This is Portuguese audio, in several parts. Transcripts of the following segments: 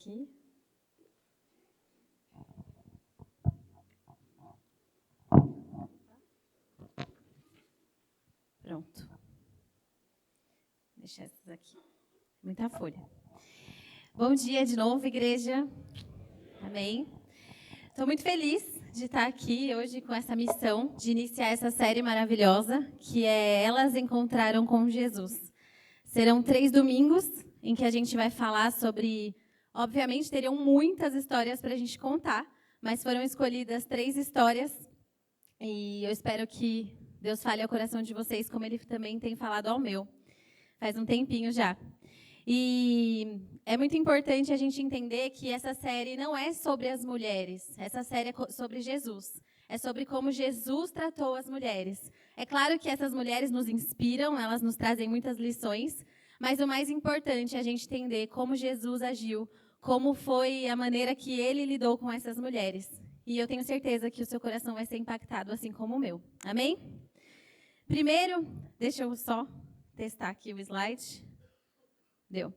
Aqui. Pronto. Vou deixar essas aqui. Muita folha. Bom dia de novo, igreja. Amém. Estou muito feliz de estar aqui hoje com essa missão de iniciar essa série maravilhosa, que é Elas Encontraram com Jesus. Serão 3 domingos em que a gente vai falar sobre... Obviamente, teriam muitas histórias para a gente contar, mas foram escolhidas 3 histórias e eu espero que Deus fale ao coração de vocês, como Ele também tem falado ao meu. Faz um tempinho já. E é muito importante a gente entender que essa série não é sobre as mulheres, essa série é sobre Jesus. É sobre como Jesus tratou as mulheres. É claro que essas mulheres nos inspiram, elas nos trazem muitas lições, mas o mais importante é a gente entender como Jesus agiu, como foi a maneira que ele lidou com essas mulheres. E eu tenho certeza que o seu coração vai ser impactado, assim como o meu. Amém? Primeiro, deixa eu só testar aqui o slide. Deu.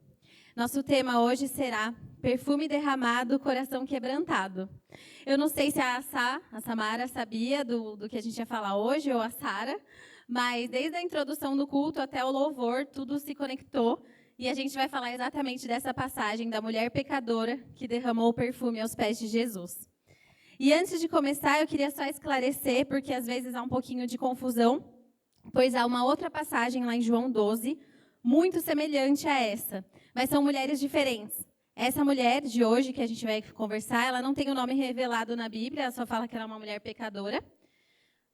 Nosso tema hoje será perfume derramado, coração quebrantado. Eu não sei se a Samara sabia do que a gente ia falar hoje, ou a Sara, mas desde a introdução do culto até o louvor, tudo se conectou. E a gente vai falar exatamente dessa passagem da mulher pecadora que derramou o perfume aos pés de Jesus. E antes de começar, eu queria só esclarecer, porque às vezes há um pouquinho de confusão, pois há uma outra passagem lá em João 12, muito semelhante a essa, mas são mulheres diferentes. Essa mulher de hoje, que a gente vai conversar, ela não tem o nome revelado na Bíblia, ela só fala que ela é uma mulher pecadora.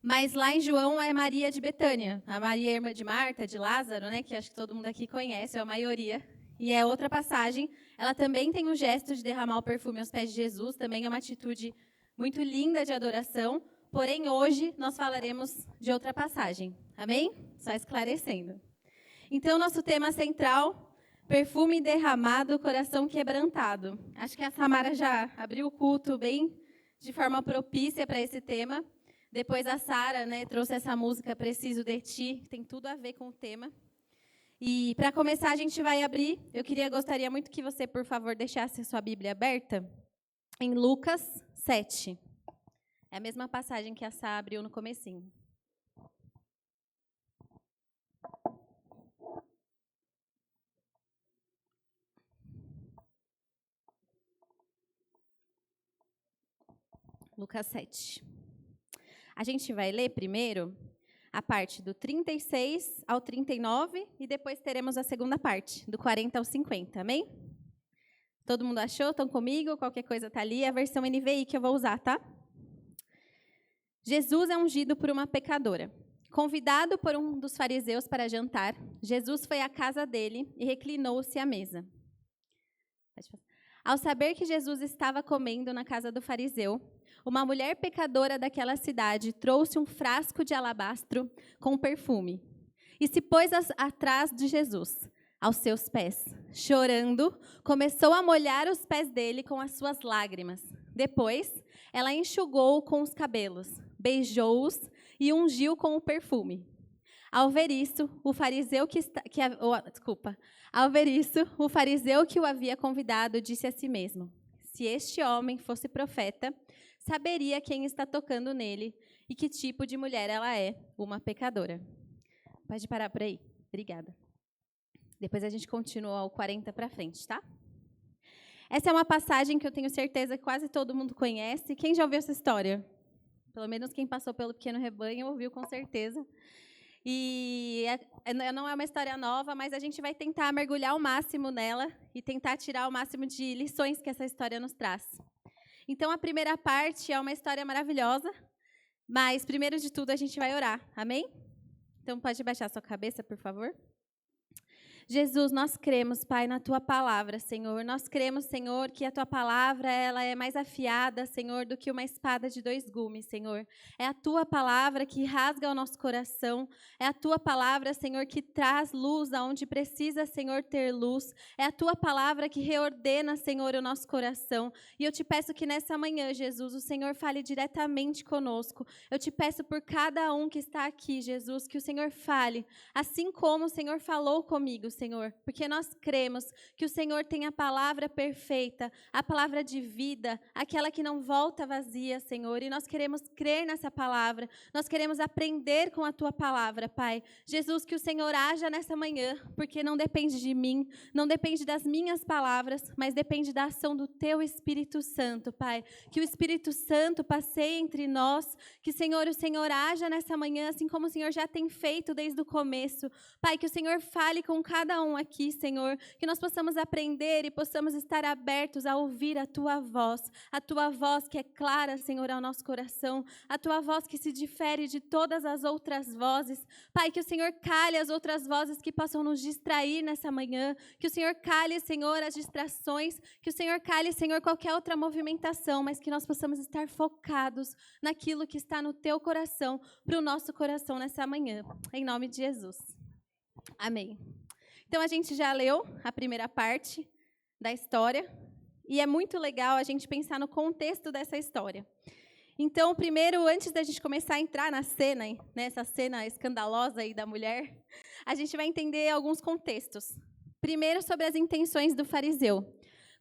Mas lá em João é Maria de Betânia, a Maria irmã de Marta, de Lázaro, né, que acho que todo mundo aqui conhece, é a maioria. E é outra passagem, ela também tem o gesto de derramar o perfume aos pés de Jesus, também é uma atitude muito linda de adoração, porém hoje nós falaremos de outra passagem, amém? Só esclarecendo. Então, nosso tema central, perfume derramado, coração quebrantado. Acho que a Samara já abriu o culto bem de forma propícia para esse tema. Depois a Sara, né, trouxe essa música Preciso de Ti, que tem tudo a ver com o tema. E para começar, a gente vai abrir. Gostaria muito que você, por favor, deixasse a sua Bíblia aberta em Lucas 7. É a mesma passagem que a Sá abriu no comecinho. Lucas 7. A gente vai ler primeiro a parte do 36 ao 39 e depois teremos a segunda parte, do 40 ao 50, amém? Todo mundo achou? Estão comigo? Qualquer coisa está ali. É a versão NVI que eu vou usar, tá? Jesus é ungido por uma pecadora. Convidado por um dos fariseus para jantar, Jesus foi à casa dele e reclinou-se à mesa. Ao saber que Jesus estava comendo na casa do fariseu, uma mulher pecadora daquela cidade trouxe um frasco de alabastro com perfume e se pôs atrás de Jesus, aos seus pés. Chorando, começou a molhar os pés dele com as suas lágrimas. Depois, ela enxugou com os cabelos, beijou-os e ungiu com o perfume. Ao ver isso, o fariseu que o havia convidado disse a si mesmo: se este homem fosse profeta, saberia quem está tocando nele e que tipo de mulher ela é, uma pecadora. Pode parar por aí. Obrigada. Depois a gente continua o 40 para frente, tá? Essa é uma passagem que eu tenho certeza que quase todo mundo conhece. Quem já ouviu essa história? Pelo menos quem passou pelo Pequeno Rebanho ouviu com certeza. E não é uma história nova, mas a gente vai tentar mergulhar ao máximo nela e tentar tirar o máximo de lições que essa história nos traz. Então, a primeira parte é uma história maravilhosa, mas, primeiro de tudo, a gente vai orar, amém? Então, pode baixar sua cabeça, por favor? Jesus, nós cremos, Pai, na Tua palavra, Senhor. Nós cremos, Senhor, que a Tua palavra ela é mais afiada, Senhor, do que uma espada de 2 gumes, Senhor. É a Tua palavra que rasga o nosso coração. É a Tua palavra, Senhor, que traz luz aonde precisa, Senhor, ter luz. É a Tua palavra que reordena, Senhor, o nosso coração. E eu te peço que nessa manhã, Jesus, o Senhor fale diretamente conosco. Eu te peço por cada um que está aqui, Jesus, que o Senhor fale, assim como o Senhor falou comigo, Senhor, porque nós cremos que o Senhor tem a palavra perfeita, a palavra de vida, aquela que não volta vazia, Senhor, e nós queremos crer nessa palavra, nós queremos aprender com a tua palavra, Pai. Jesus, que o Senhor haja nessa manhã, porque não depende de mim, não depende das minhas palavras, mas depende da ação do teu Espírito Santo, Pai. Que o Espírito Santo passeie entre nós, que, Senhor, o Senhor haja nessa manhã, assim como o Senhor já tem feito desde o começo. Pai, que o Senhor fale com cada um aqui, Senhor, que nós possamos aprender e possamos estar abertos a ouvir a tua voz que é clara, Senhor, ao nosso coração, a tua voz que se difere de todas as outras vozes. Pai, que o Senhor cale as outras vozes que possam nos distrair nessa manhã, que o Senhor cale, Senhor, as distrações, que o Senhor cale, Senhor, qualquer outra movimentação, mas que nós possamos estar focados naquilo que está no teu coração, para o nosso coração nessa manhã, em nome de Jesus. Amém. Então, a gente já leu a primeira parte da história, e é muito legal a gente pensar no contexto dessa história. Então, primeiro, antes da gente começar a entrar na cena, nessa cena escandalosa aí da mulher, a gente vai entender alguns contextos. Primeiro, sobre as intenções do fariseu.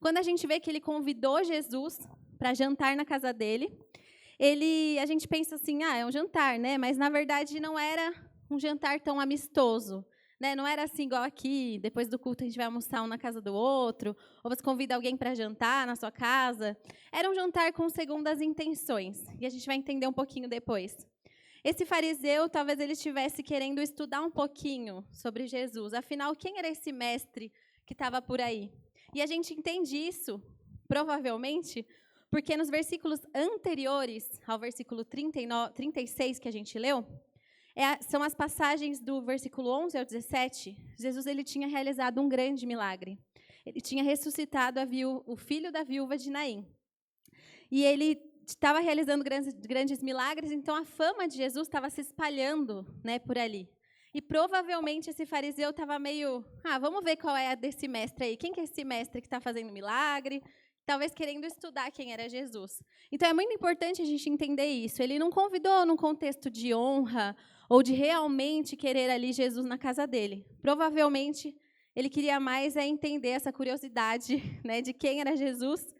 Quando a gente vê que ele convidou Jesus para jantar na casa dele, a gente pensa assim, é um jantar, né? Mas, na verdade, não era um jantar tão amistoso. Né? Não era assim igual aqui, depois do culto a gente vai almoçar um na casa do outro, ou você convida alguém para jantar na sua casa. Era um jantar com segundas intenções, e a gente vai entender um pouquinho depois. Esse fariseu, talvez ele estivesse querendo estudar um pouquinho sobre Jesus. Afinal, quem era esse mestre que estava por aí? E a gente entende isso, provavelmente, porque nos versículos anteriores ao versículo 36 que a gente leu, são as passagens do versículo 11 ao 17. Jesus ele tinha realizado um grande milagre. Ele tinha ressuscitado o filho da viúva de Naim. E ele estava realizando grandes milagres, então a fama de Jesus estava se espalhando, né, por ali. E provavelmente esse fariseu estava meio, vamos ver qual é a desse mestre aí. Quem que é esse mestre que está fazendo milagre? Talvez querendo estudar quem era Jesus. Então é muito importante a gente entender isso. Ele não convidou num contexto de honra ou de realmente querer ali Jesus na casa dele. Provavelmente ele queria mais entender essa curiosidade, né, de quem era Jesus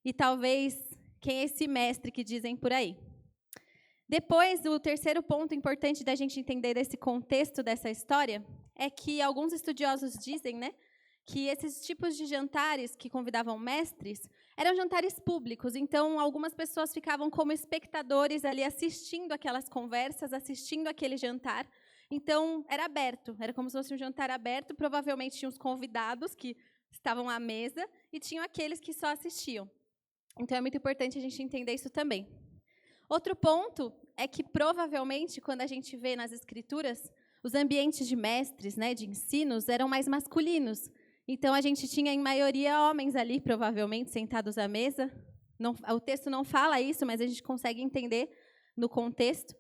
e talvez quem é esse mestre que dizem por aí. Depois, o terceiro ponto importante da gente entender desse contexto dessa história é que alguns estudiosos dizem, né, que esses tipos de jantares que convidavam mestres eram jantares públicos, então algumas pessoas ficavam como espectadores ali assistindo aquelas conversas, assistindo aquele jantar. Então, era aberto, era como se fosse um jantar aberto, provavelmente tinha os convidados que estavam à mesa e tinham aqueles que só assistiam. Então, é muito importante a gente entender isso também. Outro ponto é que, provavelmente, quando a gente vê nas Escrituras, os ambientes de mestres, né, de ensinos, eram mais masculinos. Então, a gente tinha, em maioria, homens ali, provavelmente, sentados à mesa. Não, o texto não fala isso, mas a gente consegue entender no contexto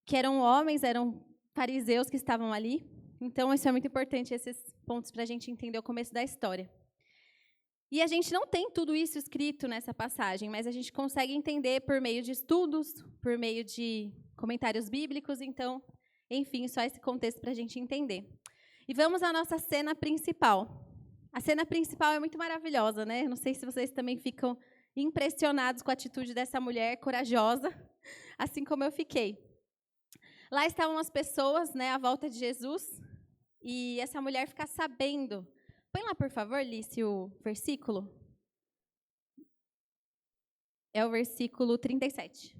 que eram homens, eram fariseus que estavam ali. Então, isso é muito importante, esses pontos, para a gente entender o começo da história. E a gente não tem tudo isso escrito nessa passagem, mas a gente consegue entender por meio de estudos, por meio de comentários bíblicos. Então, enfim, só esse contexto para a gente entender. E vamos à nossa cena principal. A cena principal é muito maravilhosa, né? Não sei se vocês também ficam impressionados com a atitude dessa mulher corajosa, assim como eu fiquei. Lá estavam as pessoas, né, à volta de Jesus, e essa mulher fica sabendo. Põe lá, por favor, Lício, o versículo. É o versículo 37,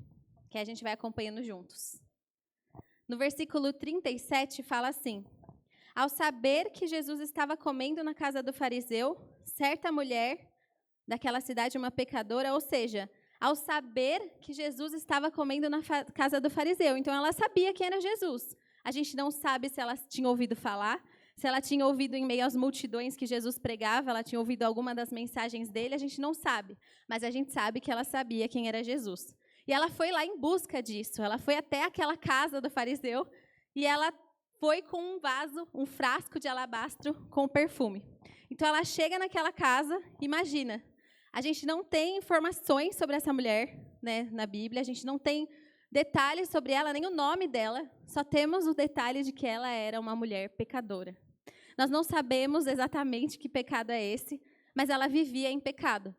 que a gente vai acompanhando juntos. No versículo 37 fala assim: ao saber que Jesus estava comendo na casa do fariseu, certa mulher daquela cidade, uma pecadora, ou seja, ao saber que Jesus estava comendo na casa do fariseu. Então, ela sabia quem era Jesus. A gente não sabe se ela tinha ouvido falar, se ela tinha ouvido em meio às multidões que Jesus pregava, ela tinha ouvido alguma das mensagens dele, a gente não sabe. Mas a gente sabe que ela sabia quem era Jesus. E ela foi lá em busca disso. Ela foi até aquela casa do fariseu e ela foi com um vaso, um frasco de alabastro com perfume. Então, ela chega naquela casa, imagina, a gente não tem informações sobre essa mulher, né, na Bíblia, a gente não tem detalhes sobre ela, nem o nome dela, só temos o detalhe de que ela era uma mulher pecadora. Nós não sabemos exatamente que pecado é esse, mas ela vivia em pecado.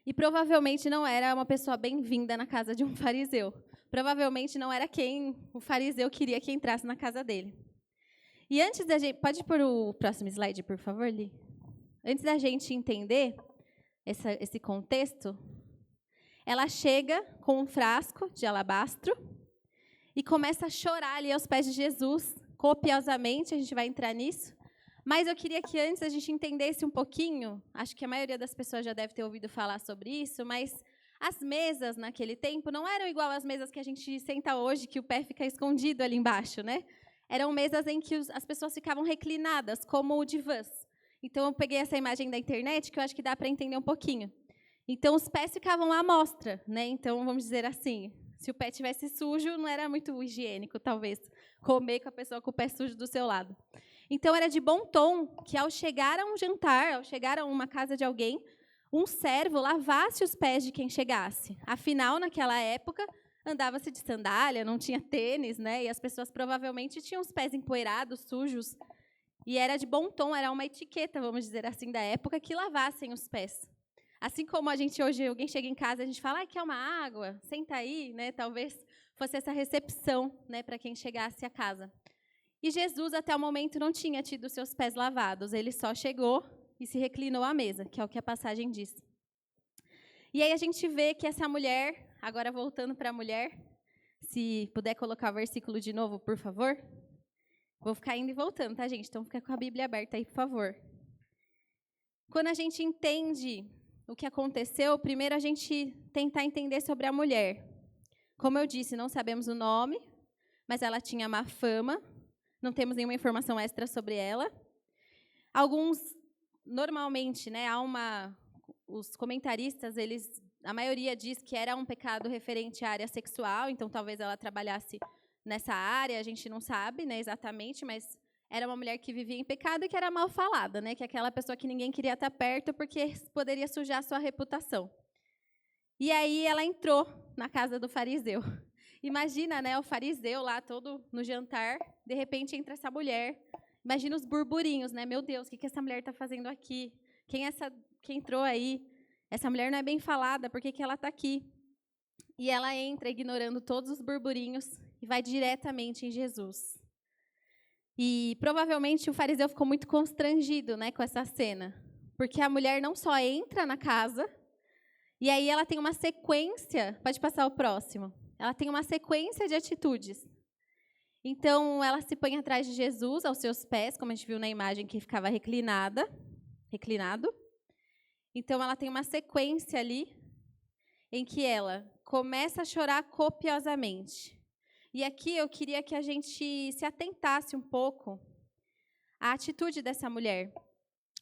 E provavelmente não era uma pessoa bem-vinda na casa de um fariseu. Provavelmente não era quem o fariseu queria que entrasse na casa dele. E antes da gente... Pode pôr o próximo slide, por favor, Li? Antes da gente entender esse contexto, ela chega com um frasco de alabastro e começa a chorar ali aos pés de Jesus, copiosamente, a gente vai entrar nisso. Mas eu queria que antes a gente entendesse um pouquinho, acho que a maioria das pessoas já deve ter ouvido falar sobre isso, mas as mesas naquele tempo não eram igual às mesas que a gente senta hoje, que o pé fica escondido ali embaixo, né? Eram mesas em que as pessoas ficavam reclinadas, como divãs. Então, eu peguei essa imagem da internet, que eu acho que dá para entender um pouquinho. Então, os pés ficavam à mostra, né? Então, vamos dizer assim, se o pé tivesse sujo, não era muito higiênico, talvez, comer com a pessoa com o pé sujo do seu lado. Então, era de bom tom que, ao chegar a um jantar, ao chegar a uma casa de alguém, um servo lavasse os pés de quem chegasse. Afinal, naquela época, andava-se de sandália, não tinha tênis, né? E as pessoas provavelmente tinham os pés empoeirados, sujos. E era de bom tom, era uma etiqueta, vamos dizer assim, da época, que lavassem os pés. Assim como a gente hoje, alguém chega em casa, a gente fala, quer uma água? Senta aí, né? Talvez fosse essa recepção, né, para quem chegasse à casa. E Jesus, até o momento, não tinha tido seus pés lavados. Ele só chegou e se reclinou à mesa, que é o que a passagem diz. E aí a gente vê que essa mulher, agora voltando para a mulher, se puder colocar o versículo de novo, por favor. Vou ficar indo e voltando, tá, gente? Então fica com a Bíblia aberta aí, por favor. Quando a gente entende o que aconteceu, primeiro a gente tentar entender sobre a mulher. Como eu disse, não sabemos o nome, mas ela tinha má fama. Não temos nenhuma informação extra sobre ela. Alguns, normalmente, né, os comentaristas, a maioria diz que era um pecado referente à área sexual, então talvez ela trabalhasse nessa área, a gente não sabe, né, exatamente, mas era uma mulher que vivia em pecado e que era mal falada, né, que é aquela pessoa que ninguém queria estar perto porque poderia sujar a sua reputação. E aí ela entrou na casa do fariseu. Imagina, né, o fariseu lá todo no jantar, de repente entra essa mulher. Imagina os burburinhos, né? Meu Deus, o que essa mulher está fazendo aqui? Quem entrou aí? Essa mulher não é bem falada, por que ela está aqui? E ela entra ignorando todos os burburinhos e vai diretamente em Jesus. E provavelmente o fariseu ficou muito constrangido, né, com essa cena, porque a mulher não só entra na casa, e aí ela tem uma sequência, pode passar o próximo, ela tem uma sequência de atitudes. Então, ela se põe atrás de Jesus, aos seus pés, como a gente viu na imagem que ficava reclinado. Então, ela tem uma sequência ali, em que ela começa a chorar copiosamente. E aqui eu queria que a gente se atentasse um pouco à atitude dessa mulher,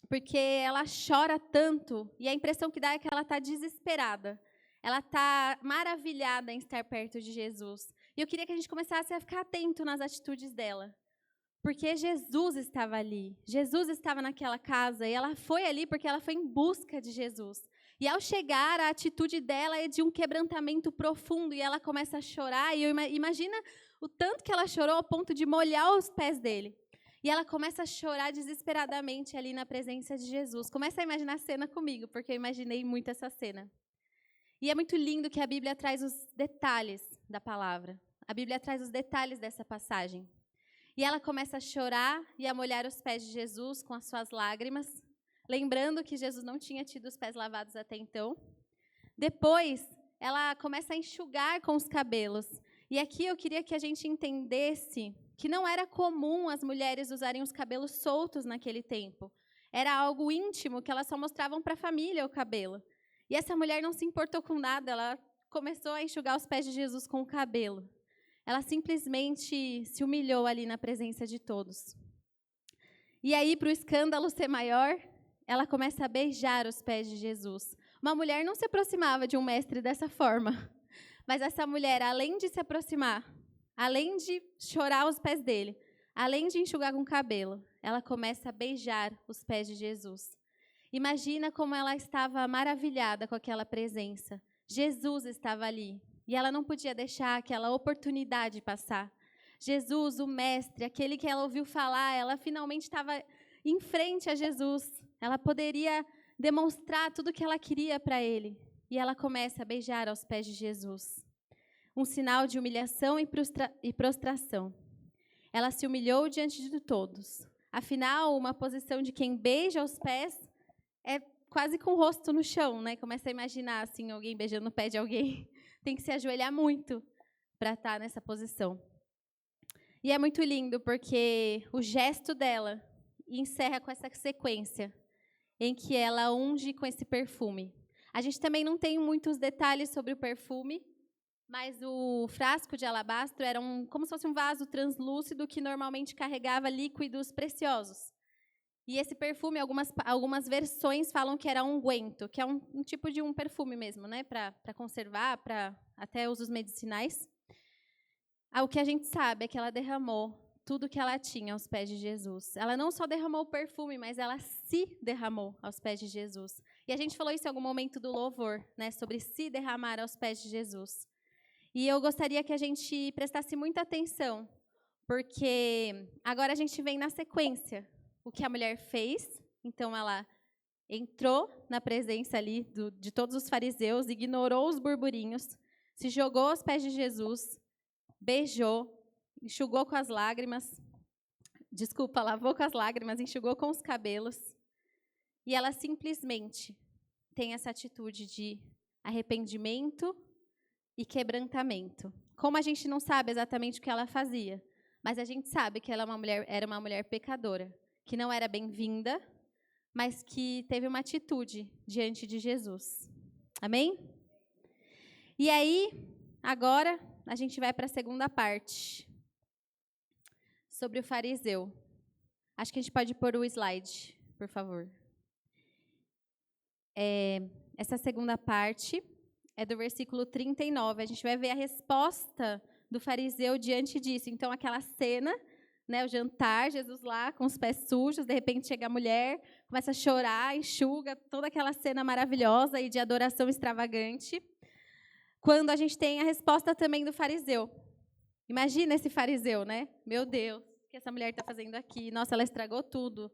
porque ela chora tanto, e a impressão que dá é que ela está desesperada. Ela está maravilhada em estar perto de Jesus. E eu queria que a gente começasse a ficar atento nas atitudes dela. Porque Jesus estava ali. Jesus estava naquela casa. E ela foi ali porque ela foi em busca de Jesus. E ao chegar, a atitude dela é de um quebrantamento profundo. E ela começa a chorar. E imagina o tanto que ela chorou ao ponto de molhar os pés dele. E ela começa a chorar desesperadamente ali na presença de Jesus. Começa a imaginar a cena comigo, porque eu imaginei muito essa cena. E é muito lindo que a Bíblia traz os detalhes da palavra. A Bíblia traz os detalhes dessa passagem. E ela começa a chorar e a molhar os pés de Jesus com as suas lágrimas, lembrando que Jesus não tinha tido os pés lavados até então. Depois, ela começa a enxugar com os cabelos. E aqui eu queria que a gente entendesse que não era comum as mulheres usarem os cabelos soltos naquele tempo. Era algo íntimo que elas só mostravam para a família o cabelo. E essa mulher não se importou com nada, ela começou a enxugar os pés de Jesus com o cabelo. Ela simplesmente se humilhou ali na presença de todos. E aí, para o escândalo ser maior, ela começa a beijar os pés de Jesus. Uma mulher não se aproximava de um mestre dessa forma. Mas essa mulher, além de se aproximar, além de chorar os pés dele, além de enxugar com o cabelo, ela começa a beijar os pés de Jesus. Imagina como ela estava maravilhada com aquela presença. Jesus estava ali. E ela não podia deixar aquela oportunidade passar. Jesus, o mestre, aquele que ela ouviu falar, ela finalmente estava em frente a Jesus. Ela poderia demonstrar tudo o que ela queria para ele. E ela começa a beijar aos pés de Jesus. Um sinal de humilhação e prostração. Ela se humilhou diante de todos. Afinal, uma posição de quem beija os pés é quase com o rosto no chão, né? Começa a imaginar assim, alguém beijando o pé de alguém. Tem que se ajoelhar muito para estar nessa posição. E é muito lindo, porque o gesto dela encerra com essa sequência, em que ela unge com esse perfume. A gente também não tem muitos detalhes sobre o perfume, mas o frasco de alabastro era como se fosse um vaso translúcido que normalmente carregava líquidos preciosos. E esse perfume, algumas versões falam que era unguento, que é um tipo de um perfume mesmo, né, para conservar, para até usos medicinais. O que a gente sabe é que ela derramou tudo que ela tinha aos pés de Jesus. Ela não só derramou o perfume, mas ela se derramou aos pés de Jesus. E a gente falou isso em algum momento do louvor, né, sobre se derramar aos pés de Jesus. E eu gostaria que a gente prestasse muita atenção, porque agora a gente vem na sequência. O que a mulher fez, então ela entrou na presença ali de todos os fariseus, ignorou os burburinhos, se jogou aos pés de Jesus, beijou, enxugou com as lágrimas, lavou com as lágrimas, enxugou com os cabelos, e ela simplesmente tem essa atitude de arrependimento e quebrantamento. Como a gente não sabe exatamente o que ela fazia, mas a gente sabe que ela era uma mulher pecadora, que não era bem-vinda, mas que teve uma atitude diante de Jesus. Amém? E aí, agora, a gente vai para a segunda parte, sobre o fariseu. Acho que a gente pode pôr o slide, por favor. Essa segunda parte é do versículo 39. A gente vai ver a resposta do fariseu diante disso. Então, aquela cena, né, o jantar, Jesus lá com os pés sujos, de repente chega a mulher, começa a chorar, enxuga, toda aquela cena maravilhosa e de adoração extravagante. Quando a gente tem a resposta também do fariseu. Imagina esse fariseu, né? Meu Deus, o que essa mulher está fazendo aqui? Nossa, ela estragou tudo.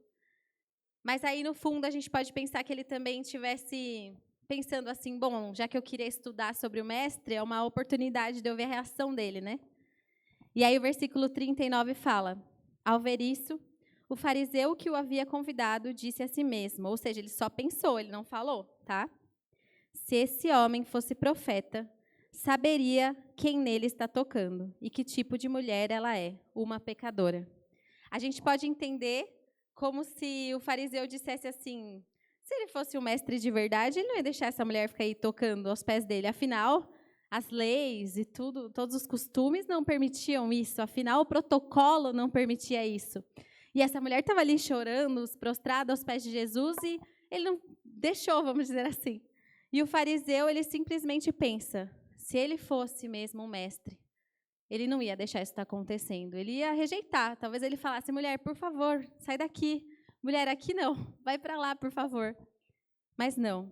Mas aí, no fundo, a gente pode pensar que ele também tivesse pensando assim, bom, já que eu queria estudar sobre o mestre, é uma oportunidade de eu ver a reação dele, né? E aí o versículo 39 fala, ao ver isso, o fariseu que o havia convidado disse a si mesmo, ou seja, ele só pensou, ele não falou, tá? Se esse homem fosse profeta, saberia quem nele está tocando e que tipo de mulher ela é, uma pecadora. A gente pode entender como se o fariseu dissesse assim, se ele fosse um mestre de verdade, ele não ia deixar essa mulher ficar aí tocando aos pés dele. Afinal, as leis e tudo, todos os costumes não permitiam isso. Afinal, o protocolo não permitia isso. E essa mulher estava ali chorando, prostrada aos pés de Jesus, e ele não deixou, vamos dizer assim. E o fariseu, ele simplesmente pensa, se ele fosse mesmo um mestre, ele não ia deixar isso estar acontecendo. Ele ia rejeitar. Talvez ele falasse, mulher, por favor, sai daqui. Mulher, aqui não, vai para lá, por favor. Mas não.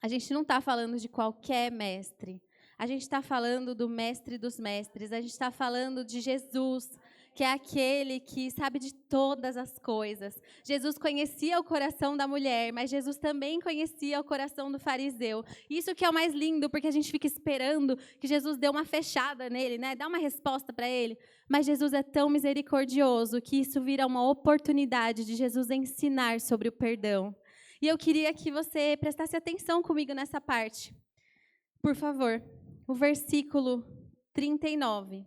A gente não está falando de qualquer mestre. A gente está falando do mestre dos mestres. A gente está falando de Jesus, que é aquele que sabe de todas as coisas. Jesus conhecia o coração da mulher, mas Jesus também conhecia o coração do fariseu. Isso que é o mais lindo, porque a gente fica esperando que Jesus dê uma fechada nele, né? Dá uma resposta para ele. Mas Jesus é tão misericordioso que isso vira uma oportunidade de Jesus ensinar sobre o perdão. E eu queria que você prestasse atenção comigo nessa parte. Por favor, o versículo 39,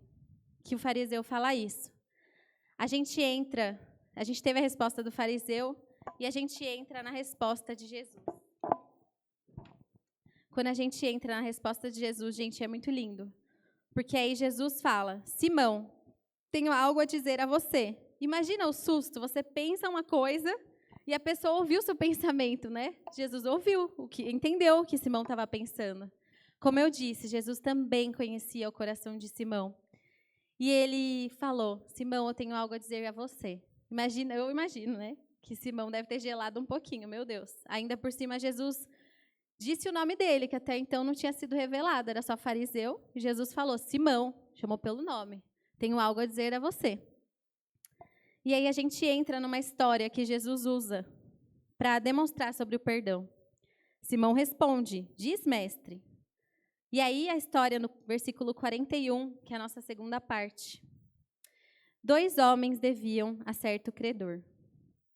que o fariseu fala isso. A gente teve a resposta do fariseu e a gente entra na resposta de Jesus. Quando a gente entra na resposta de Jesus, gente, é muito lindo. Porque aí Jesus fala, Simão, tenho algo a dizer a você. Imagina o susto, você pensa uma coisa e a pessoa ouviu o seu pensamento, né? Jesus ouviu, entendeu o que Simão estava pensando. Como eu disse, Jesus também conhecia o coração de Simão. E ele falou, Simão, eu tenho algo a dizer a você. Eu imagino, né? Que Simão deve ter gelado um pouquinho, meu Deus. Ainda por cima, Jesus disse o nome dele, que até então não tinha sido revelado, era só fariseu. E Jesus falou, Simão, chamou pelo nome. tenho algo a dizer a você. E aí a gente entra numa história que Jesus usa para demonstrar sobre o perdão. Simão responde, diz mestre. E aí a história no versículo 41, que é a nossa segunda parte. 2 homens deviam a certo credor.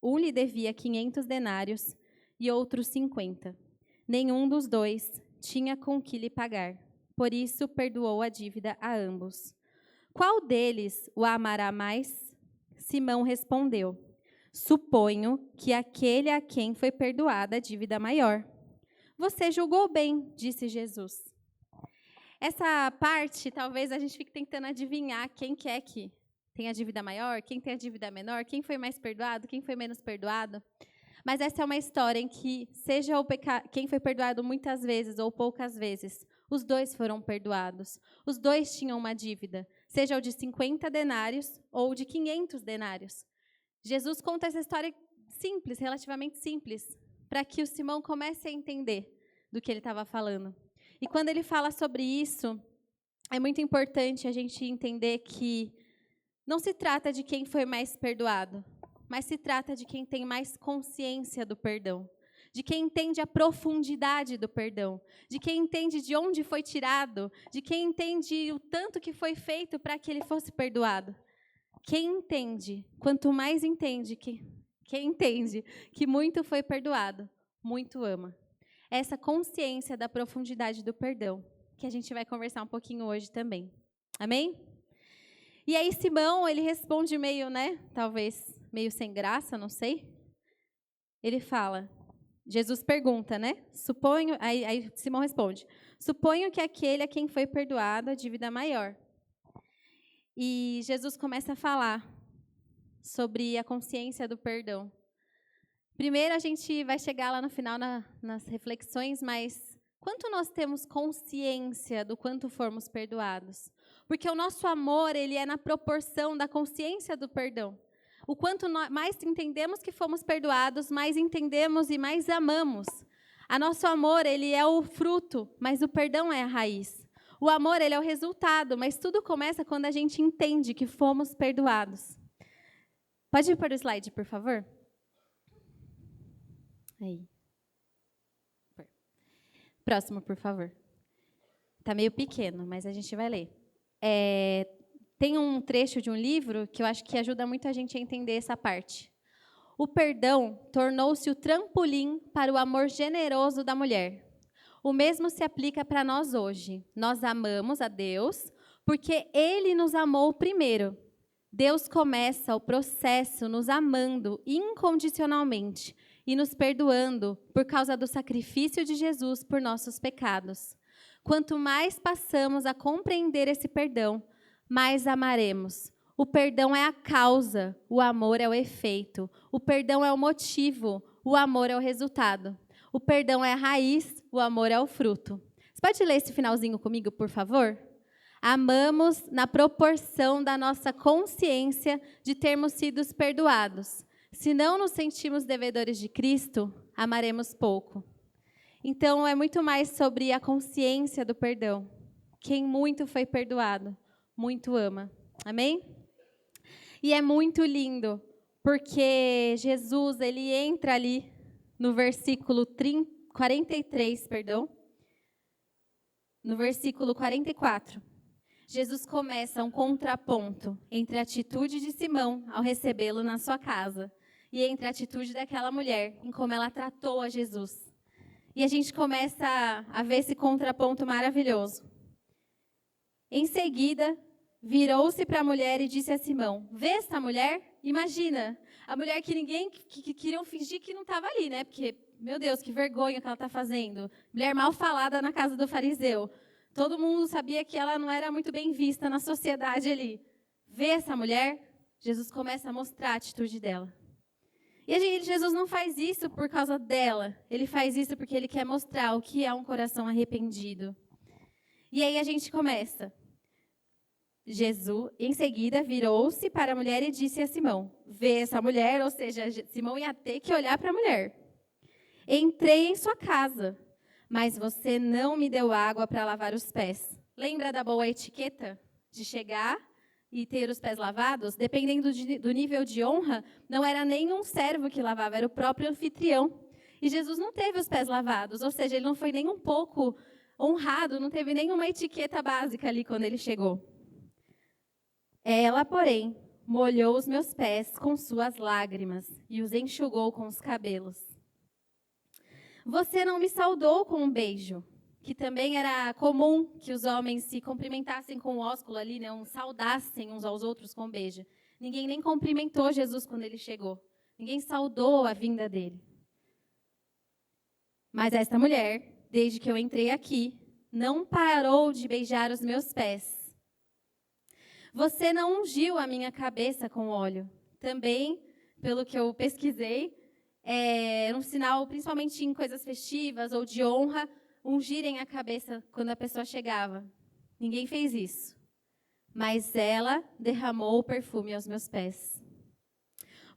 Um lhe devia 500 denários e outro 50. Nenhum dos dois tinha com que lhe pagar. Por isso perdoou a dívida a ambos. Qual deles o amará mais? Simão respondeu, suponho que aquele a quem foi perdoada a dívida maior. Você julgou bem, disse Jesus. Essa parte, talvez a gente fique tentando adivinhar quem que é que tem a dívida maior, quem tem a dívida menor, quem foi mais perdoado, quem foi menos perdoado. Mas essa é uma história em que, seja quem foi perdoado muitas vezes ou poucas vezes, os dois foram perdoados. Os dois tinham uma dívida, seja o de 50 denários ou de 500 denários. Jesus conta essa história simples, relativamente simples, para que o Simão comece a entender do que ele estava falando. E quando ele fala sobre isso, é muito importante a gente entender que não se trata de quem foi mais perdoado, mas se trata de quem tem mais consciência do perdão, de quem entende a profundidade do perdão, de quem entende de onde foi tirado, de quem entende o tanto que foi feito para que ele fosse perdoado. Quem entende, quanto mais entende quem entende que muito foi perdoado, muito ama. Essa consciência da profundidade do perdão, que a gente vai conversar um pouquinho hoje também. Amém? E aí Simão, ele responde meio, talvez meio sem graça, não sei. Ele fala, Jesus pergunta, aí Simão responde, suponho que aquele a quem foi perdoado a dívida maior. E Jesus começa a falar sobre a consciência do perdão. Primeiro a gente vai chegar lá no final nas reflexões, mas quanto nós temos consciência do quanto formos perdoados? Porque o nosso amor, ele é na proporção da consciência do perdão. O quanto mais entendemos que fomos perdoados, mais entendemos e mais amamos. O nosso amor, ele é o fruto, mas o perdão é a raiz. O amor, ele é o resultado, mas tudo começa quando a gente entende que fomos perdoados. Pode ir para o slide, por favor? Aí. Próximo, por favor. Está meio pequeno, mas a gente vai ler. Tem um trecho de um livro que eu acho que ajuda muito a gente a entender essa parte. O perdão tornou-se o trampolim para o amor generoso da mulher. O mesmo se aplica para nós hoje. Nós amamos a Deus porque Ele nos amou primeiro. Deus começa o processo nos amando incondicionalmente e nos perdoando por causa do sacrifício de Jesus por nossos pecados. Quanto mais passamos a compreender esse perdão, mais amaremos. O perdão é a causa, o amor é o efeito. O perdão é o motivo, o amor é o resultado. O perdão é a raiz, o amor é o fruto. Você pode ler esse finalzinho comigo, por favor? Amamos na proporção da nossa consciência de termos sido perdoados. Se não nos sentimos devedores de Cristo, amaremos pouco. Então, é muito mais sobre a consciência do perdão. Quem muito foi perdoado, muito ama. Amém? E é muito lindo, porque Jesus, ele entra ali no versículo 43, no versículo 44. Jesus começa um contraponto entre a atitude de Simão ao recebê-lo na sua casa e entre a atitude daquela mulher em como ela tratou a Jesus. E a gente começa a ver esse contraponto maravilhoso. Em seguida, virou-se para a mulher e disse a Simão, vê essa mulher? Imagina, a mulher que queriam fingir que não estava ali, Porque, meu Deus, que vergonha que ela está fazendo. Mulher mal falada na casa do fariseu. Todo mundo sabia que ela não era muito bem vista na sociedade ali. Vê essa mulher? Jesus começa a mostrar a atitude dela. E Jesus não faz isso por causa dela. Ele faz isso porque ele quer mostrar o que é um coração arrependido. E aí a gente começa. Jesus, em seguida, virou-se para a mulher e disse a Simão, vê essa mulher, ou seja, Simão ia ter que olhar para a mulher. Entrei em sua casa, mas você não me deu água para lavar os pés. Lembra da boa etiqueta? De chegar, e ter os pés lavados, dependendo do nível de honra, não era nem um servo que lavava, era o próprio anfitrião. E Jesus não teve os pés lavados, ou seja, ele não foi nem um pouco honrado, não teve nenhuma etiqueta básica ali quando ele chegou. Ela, porém, molhou os meus pés com suas lágrimas e os enxugou com os cabelos. Você não me saudou com um beijo, que também era comum que os homens se cumprimentassem com o ósculo ali, né, saudassem uns aos outros com um beijo. Ninguém nem cumprimentou Jesus quando ele chegou. Ninguém saudou a vinda dele. Mas esta mulher, desde que eu entrei aqui, não parou de beijar os meus pés. Você não ungiu a minha cabeça com óleo. Também, pelo que eu pesquisei, é um sinal, principalmente em coisas festivas ou de honra, ungirem a cabeça quando a pessoa chegava. Ninguém fez isso. Mas ela derramou o perfume aos meus pés.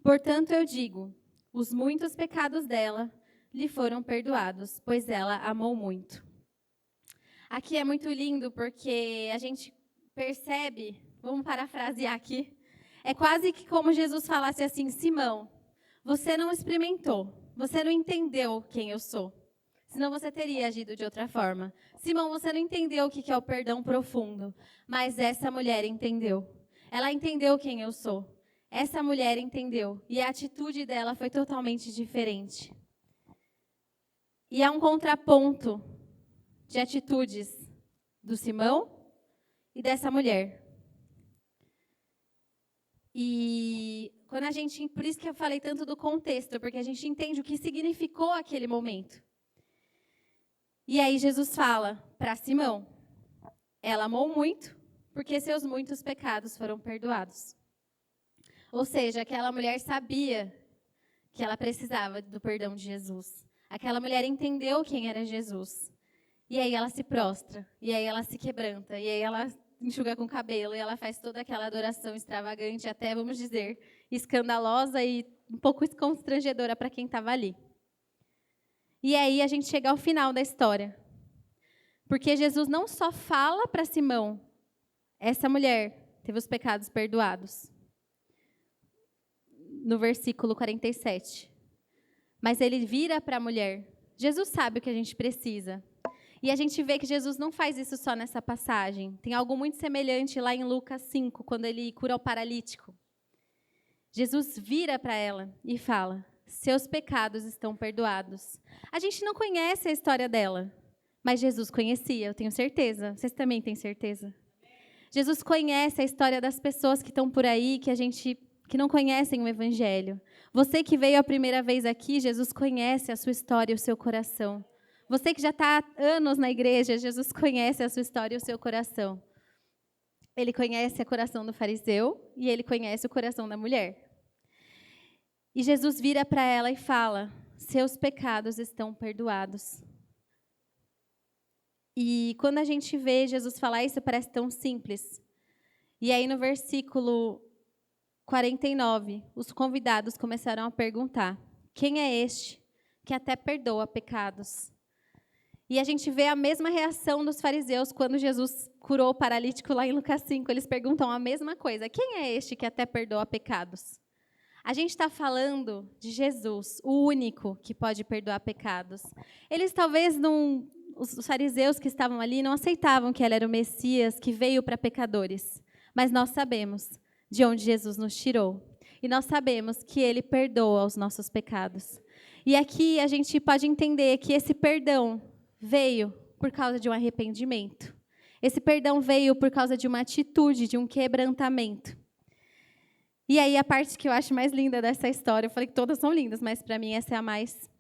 Portanto, eu digo, os muitos pecados dela lhe foram perdoados, pois ela amou muito. Aqui é muito lindo porque a gente percebe, vamos parafrasear aqui, é quase que como Jesus falasse assim, Simão, você não experimentou, você não entendeu quem eu sou, senão você teria agido de outra forma. Simão, você não entendeu o que é o perdão profundo, mas essa mulher entendeu. Ela entendeu quem eu sou. Essa mulher entendeu e a atitude dela foi totalmente diferente. E há um contraponto de atitudes do Simão e dessa mulher. E quando a gente, por isso que eu falei tanto do contexto, porque a gente entende o que significou aquele momento. E aí Jesus fala para Simão, ela amou muito, porque seus muitos pecados foram perdoados. Ou seja, aquela mulher sabia que ela precisava do perdão de Jesus. Aquela mulher entendeu quem era Jesus. E aí ela se prostra, e aí ela se quebranta, e aí ela enxuga com o cabelo, e ela faz toda aquela adoração extravagante, até, vamos dizer, escandalosa e um pouco constrangedora para quem estava ali. E aí a gente chega ao final da história. Porque Jesus não só fala para Simão, essa mulher teve os pecados perdoados. No versículo 47. Mas ele vira para a mulher. Jesus sabe o que a gente precisa. E a gente vê que Jesus não faz isso só nessa passagem. Tem algo muito semelhante lá em Lucas 5, quando ele cura o paralítico. Jesus vira para ela e fala, seus pecados estão perdoados. A gente não conhece a história dela, mas Jesus conhecia, eu tenho certeza. Vocês também têm certeza? Jesus conhece a história das pessoas que estão por aí, que não conhecem o Evangelho. Você que veio a primeira vez aqui, Jesus conhece a sua história e o seu coração. Você que já está há anos na igreja, Jesus conhece a sua história e o seu coração. Ele conhece o coração do fariseu e ele conhece o coração da mulher. E Jesus vira para ela e fala, seus pecados estão perdoados. E quando a gente vê Jesus falar isso, parece tão simples. E aí no versículo 49, os convidados começaram a perguntar, quem é este que até perdoa pecados? E a gente vê a mesma reação dos fariseus quando Jesus curou o paralítico lá em Lucas 5. Eles perguntam a mesma coisa. Quem é este que até perdoa pecados? A gente está falando de Jesus, o único que pode perdoar pecados. Eles talvez não... Os fariseus que estavam ali não aceitavam que ele era o Messias que veio para pecadores. Mas nós sabemos de onde Jesus nos tirou. E nós sabemos que ele perdoa os nossos pecados. E aqui a gente pode entender que esse perdão veio por causa de um arrependimento. Esse perdão veio por causa de uma atitude, de um quebrantamento. E aí a parte que eu acho mais linda dessa história, eu falei que todas são lindas, mas para mim essa é a mais,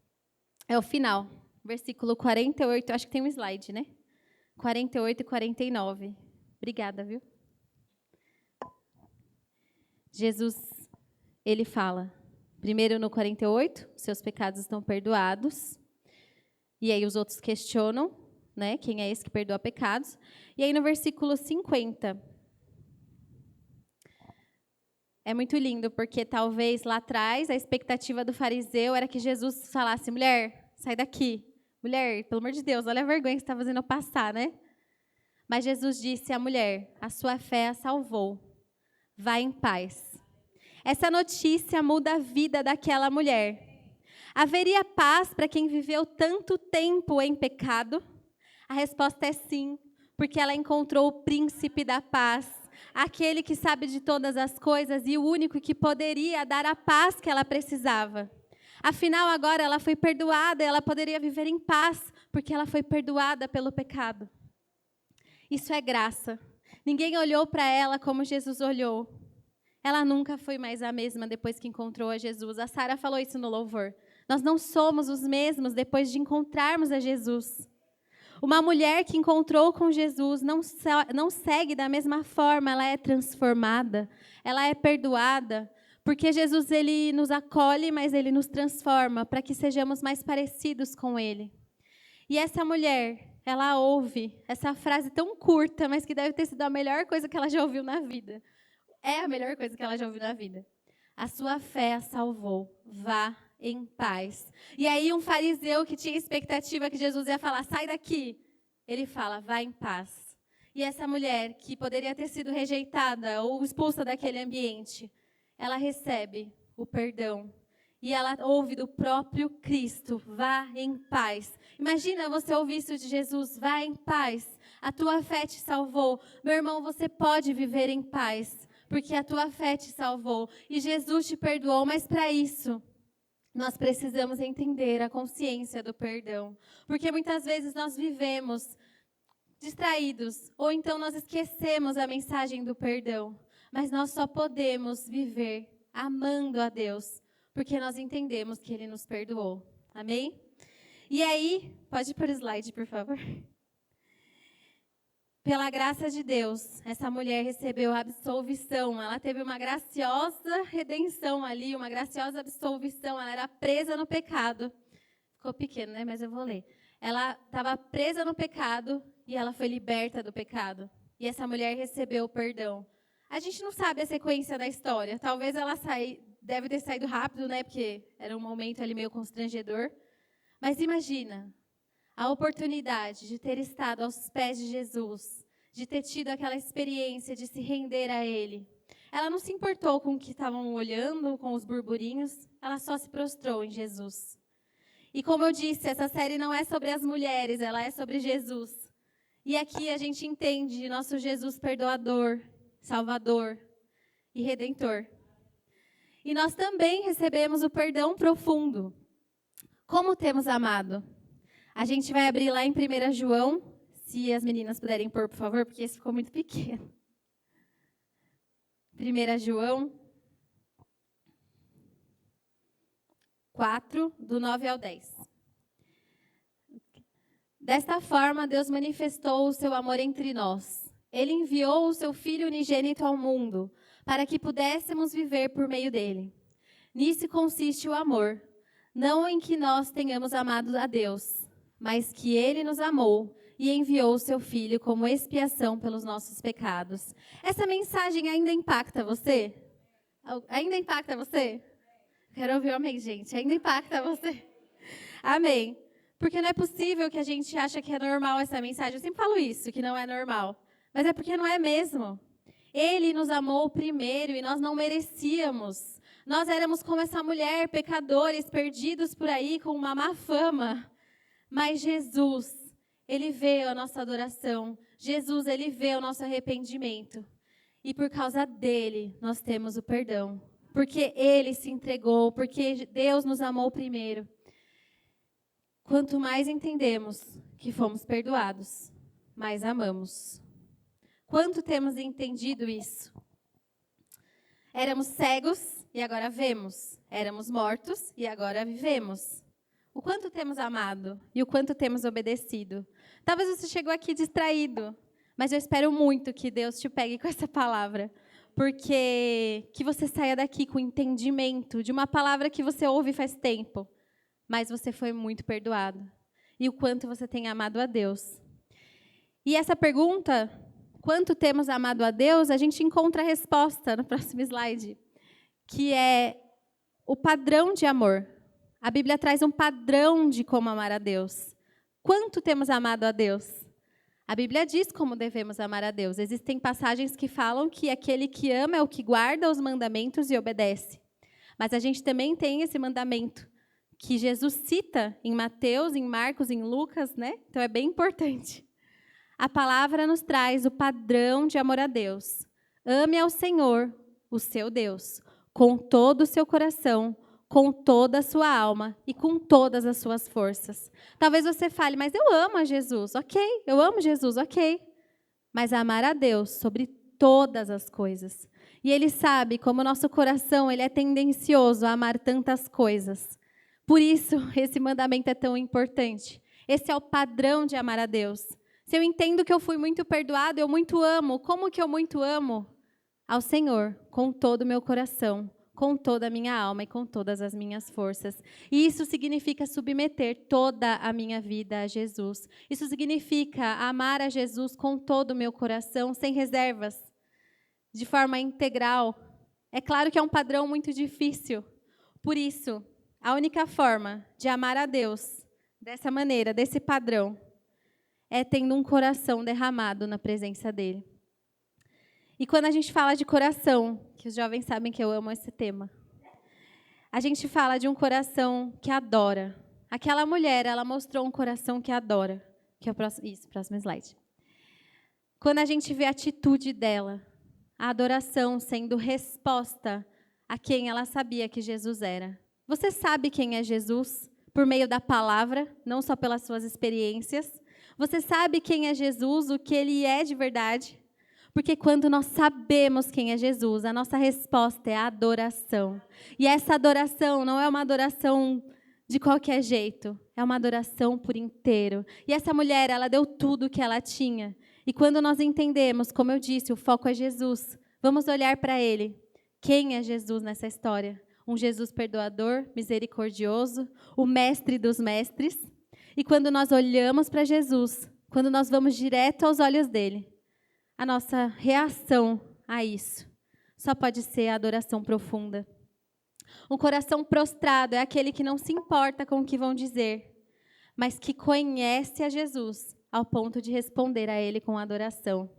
é o final. Versículo 48, acho que tem um slide, né? 48 e 49. Obrigada, viu? Jesus, ele fala, primeiro no 48, seus pecados estão perdoados. E aí os outros questionam, né, quem é esse que perdoa pecados. E aí no versículo 50, é muito lindo, porque talvez lá atrás a expectativa do fariseu era que Jesus falasse, mulher, sai daqui. Mulher, pelo amor de Deus, olha a vergonha que você está fazendo eu passar, né? Mas Jesus disse à mulher, a sua fé a salvou. vá em paz. Essa notícia muda a vida daquela mulher. Haveria paz para quem viveu tanto tempo em pecado? A resposta é sim, porque ela encontrou o príncipe da paz, aquele que sabe de todas as coisas e o único que poderia dar a paz que ela precisava. Afinal, agora ela foi perdoada e ela poderia viver em paz, porque ela foi perdoada pelo pecado. Isso é graça. Ninguém olhou para ela como Jesus olhou. Ela nunca foi mais a mesma depois que encontrou a Jesus. A Sara falou isso no louvor. Nós não somos os mesmos depois de encontrarmos a Jesus. Uma mulher que encontrou com Jesus não segue da mesma forma, ela é transformada, ela é perdoada, porque Jesus ele nos acolhe, mas ele nos transforma para que sejamos mais parecidos com ele. E essa mulher, ela ouve essa frase tão curta, mas que deve ter sido a melhor coisa que ela já ouviu na vida. É a melhor coisa que ela já ouviu na vida. A sua fé a salvou. Vá em paz. E aí um fariseu que tinha expectativa que Jesus ia falar, sai daqui. Ele fala, vá em paz. E essa mulher, que poderia ter sido rejeitada ou expulsa daquele ambiente, ela recebe o perdão. E ela ouve do próprio Cristo, vá em paz. Imagina você ouvir isso de Jesus, vá em paz. A tua fé te salvou. Meu irmão, você pode viver em paz, porque a tua fé te salvou. E Jesus te perdoou, mas para isso, nós precisamos entender a consciência do perdão. Porque muitas vezes nós vivemos distraídos, ou então nós esquecemos a mensagem do perdão. Mas nós só podemos viver amando a Deus, porque nós entendemos que Ele nos perdoou. Amém? E aí, pode ir para o slide, por favor. Pela graça de Deus, essa mulher recebeu a absolvição. Ela teve uma graciosa redenção ali, uma graciosa absolvição. Ela era presa no pecado. Ficou pequeno, né? Mas eu vou ler. Ela estava presa no pecado e ela foi liberta do pecado. E essa mulher recebeu o perdão. A gente não sabe a sequência da história. Talvez ela deve ter saído rápido, né? Porque era um momento ali meio constrangedor. Mas imagina a oportunidade de ter estado aos pés de Jesus, de ter tido aquela experiência de se render a Ele. Ela não se importou com o que estavam olhando, com os burburinhos, ela só se prostrou em Jesus. E como eu disse, essa série não é sobre as mulheres, ela é sobre Jesus. E aqui a gente entende nosso Jesus perdoador, salvador e redentor. E nós também recebemos o perdão profundo. Como temos amado? A gente vai abrir lá em 1 João, se as meninas puderem pôr, por favor, porque esse ficou muito pequeno. 1 João 4, do 9 ao 10. Desta forma, Deus manifestou o seu amor entre nós. Ele enviou o seu Filho unigênito ao mundo, para que pudéssemos viver por meio dele. Nisso consiste o amor, não em que nós tenhamos amado a Deus, mas que Ele nos amou e enviou o seu Filho como expiação pelos nossos pecados. Essa mensagem ainda impacta você? Ainda impacta você? Quero ouvir o amém, gente. Ainda impacta você? Amém. Porque não é possível que a gente ache que é normal essa mensagem. Eu sempre falo isso, que não é normal. Mas é porque não é mesmo. Ele nos amou primeiro e nós não merecíamos. Nós éramos como essa mulher, pecadores, perdidos por aí, com uma má fama. Mas Jesus, Ele vê a nossa adoração. Jesus, Ele vê o nosso arrependimento. E por causa dEle, nós temos o perdão. Porque Ele se entregou, porque Deus nos amou primeiro. Quanto mais entendemos que fomos perdoados, mais amamos. Quanto temos entendido isso? Éramos cegos e agora vemos. Éramos mortos e agora vivemos. O quanto temos amado e o quanto temos obedecido. Talvez você chegou aqui distraído, mas eu espero muito que Deus te pegue com essa palavra. Porque que você saia daqui com entendimento de uma palavra que você ouve faz tempo, mas você foi muito perdoado. E o quanto você tem amado a Deus. E essa pergunta, quanto temos amado a Deus, a gente encontra a resposta no próximo slide, que é o padrão de amor. A Bíblia traz um padrão de como amar a Deus. Quanto temos amado a Deus? A Bíblia diz como devemos amar a Deus. Existem passagens que falam que aquele que ama é o que guarda os mandamentos e obedece. Mas a gente também tem esse mandamento que Jesus cita em Mateus, em Marcos, em Lucas, né? Então é bem importante. A palavra nos traz o padrão de amor a Deus. Ame ao Senhor, o seu Deus, com todo o seu coração, com toda a sua alma e com todas as suas forças. Talvez você fale, mas eu amo a Jesus. Ok, eu amo Jesus, ok. Mas amar a Deus sobre todas as coisas. E Ele sabe como o nosso coração ele é tendencioso a amar tantas coisas. Por isso, esse mandamento é tão importante. Esse é o padrão de amar a Deus. Se eu entendo que eu fui muito perdoado, eu muito amo. Como que eu muito amo? Ao Senhor, com todo o meu coração, com toda a minha alma e com todas as minhas forças. E isso significa submeter toda a minha vida a Jesus. Isso significa amar a Jesus com todo o meu coração, sem reservas, de forma integral. É claro que é um padrão muito difícil. Por isso, a única forma de amar a Deus dessa maneira, desse padrão, é tendo um coração derramado na presença dEle. E quando a gente fala de coração, que os jovens sabem que eu amo esse tema, a gente fala de um coração que adora. Aquela mulher, ela mostrou um coração que adora. Que é o próximo, isso, próximo slide. Quando a gente vê a atitude dela, a adoração sendo resposta a quem ela sabia que Jesus era. Você sabe quem é Jesus por meio da palavra, não só pelas suas experiências. Você sabe quem é Jesus, o que Ele é de verdade. Porque quando nós sabemos quem é Jesus, a nossa resposta é a adoração. E essa adoração não é uma adoração de qualquer jeito, é uma adoração por inteiro. E essa mulher, ela deu tudo o que ela tinha. E quando nós entendemos, como eu disse, o foco é Jesus, vamos olhar para Ele. Quem é Jesus nessa história? Um Jesus perdoador, misericordioso, o mestre dos mestres. E quando nós olhamos para Jesus, quando nós vamos direto aos olhos dele, a nossa reação a isso só pode ser a adoração profunda. Um coração prostrado é aquele que não se importa com o que vão dizer, mas que conhece a Jesus ao ponto de responder a Ele com adoração.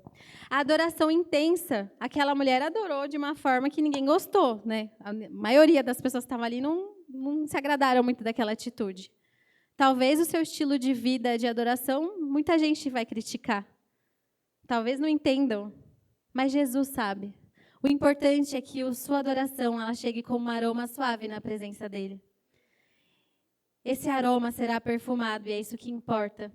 A adoração intensa, aquela mulher adorou de uma forma que ninguém gostou, né? A maioria das pessoas que estavam ali não se agradaram muito daquela atitude. Talvez o seu estilo de vida de adoração, muita gente vai criticar. Talvez não entendam, mas Jesus sabe. O importante é que a sua adoração ela chegue como um aroma suave na presença dele. Esse aroma será perfumado e é isso que importa.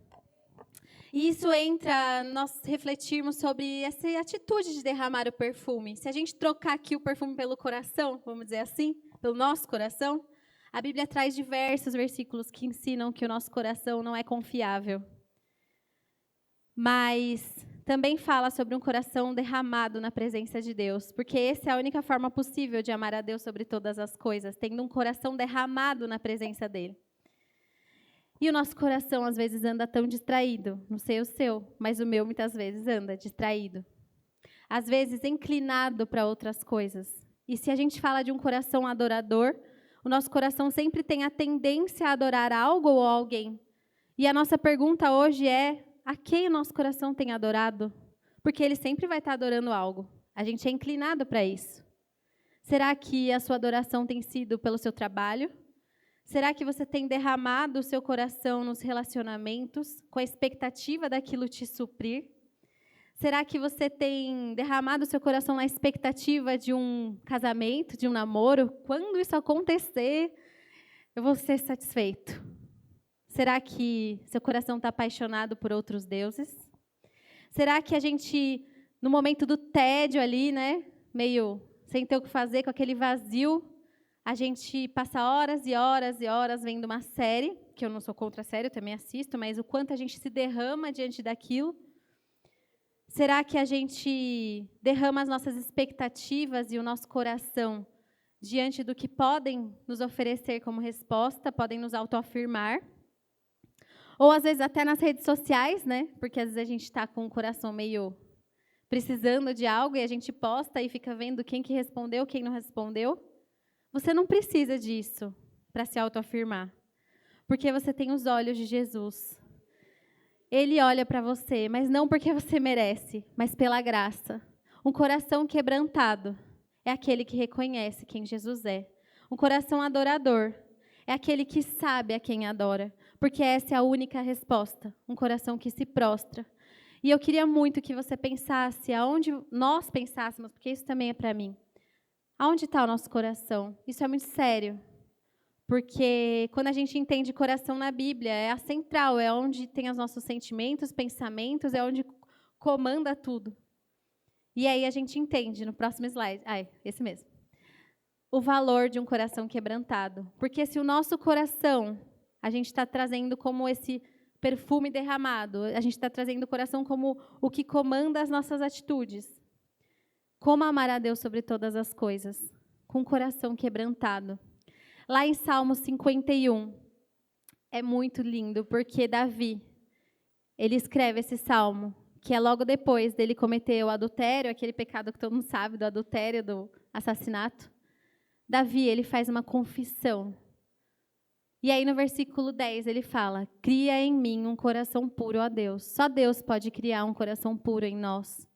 E isso entra nós refletirmos sobre essa atitude de derramar o perfume. Se a gente trocar aqui o perfume pelo coração, vamos dizer assim, pelo nosso coração, a Bíblia traz diversos versículos que ensinam que o nosso coração não é confiável. Mas também fala sobre um coração derramado na presença de Deus, porque essa é a única forma possível de amar a Deus sobre todas as coisas, tendo um coração derramado na presença dele. E o nosso coração, às vezes, anda tão distraído, não sei o seu, mas o meu, muitas vezes, anda distraído. Às vezes, inclinado para outras coisas. E se a gente fala de um coração adorador, o nosso coração sempre tem a tendência a adorar algo ou alguém. E a nossa pergunta hoje é: a quem o nosso coração tem adorado? Porque ele sempre vai estar adorando algo. A gente é inclinado para isso. Será que a sua adoração tem sido pelo seu trabalho? Será que você tem derramado o seu coração nos relacionamentos, com a expectativa daquilo te suprir? Será que você tem derramado o seu coração na expectativa de um casamento, de um namoro? Quando isso acontecer, eu vou ser satisfeito. Será que seu coração está apaixonado por outros deuses? Será que a gente, no momento do tédio ali, né, meio sem ter o que fazer, com aquele vazio, a gente passa horas e horas e horas vendo uma série, que eu não sou contra a série, eu também assisto, mas o quanto a gente se derrama diante daquilo? Será que a gente derrama as nossas expectativas e o nosso coração diante do que podem nos oferecer como resposta, podem nos autoafirmar? Ou, às vezes, até nas redes sociais, né? Porque, às vezes, a gente está com o coração meio precisando de algo e a gente posta e fica vendo quem que respondeu, quem não respondeu. Você não precisa disso para se autoafirmar, porque você tem os olhos de Jesus. Ele olha para você, mas não porque você merece, mas pela graça. Um coração quebrantado é aquele que reconhece quem Jesus é. Um coração adorador é aquele que sabe a quem adora, porque essa é a única resposta. Um coração que se prostra. E eu queria muito que você pensasse, aonde nós pensássemos, porque isso também é para mim. Aonde está o nosso coração? Isso é muito sério. Porque quando a gente entende coração na Bíblia, é a central, é onde tem os nossos sentimentos, pensamentos, é onde comanda tudo. E aí a gente entende no próximo slide, esse mesmo, o valor de um coração quebrantado. Porque se o nosso coração, a gente está trazendo como esse perfume derramado, a gente está trazendo o coração como o que comanda as nossas atitudes. Como amar a Deus sobre todas as coisas? Com o coração quebrantado. Lá em Salmo 51, é muito lindo, porque Davi, ele escreve esse salmo, que é logo depois dele cometer o adultério, aquele pecado que todo mundo sabe, do adultério, do assassinato. Davi, ele faz uma confissão. E aí no versículo 10 ele fala, cria em mim um coração puro, ó Deus. Só Deus pode criar um coração puro em nós.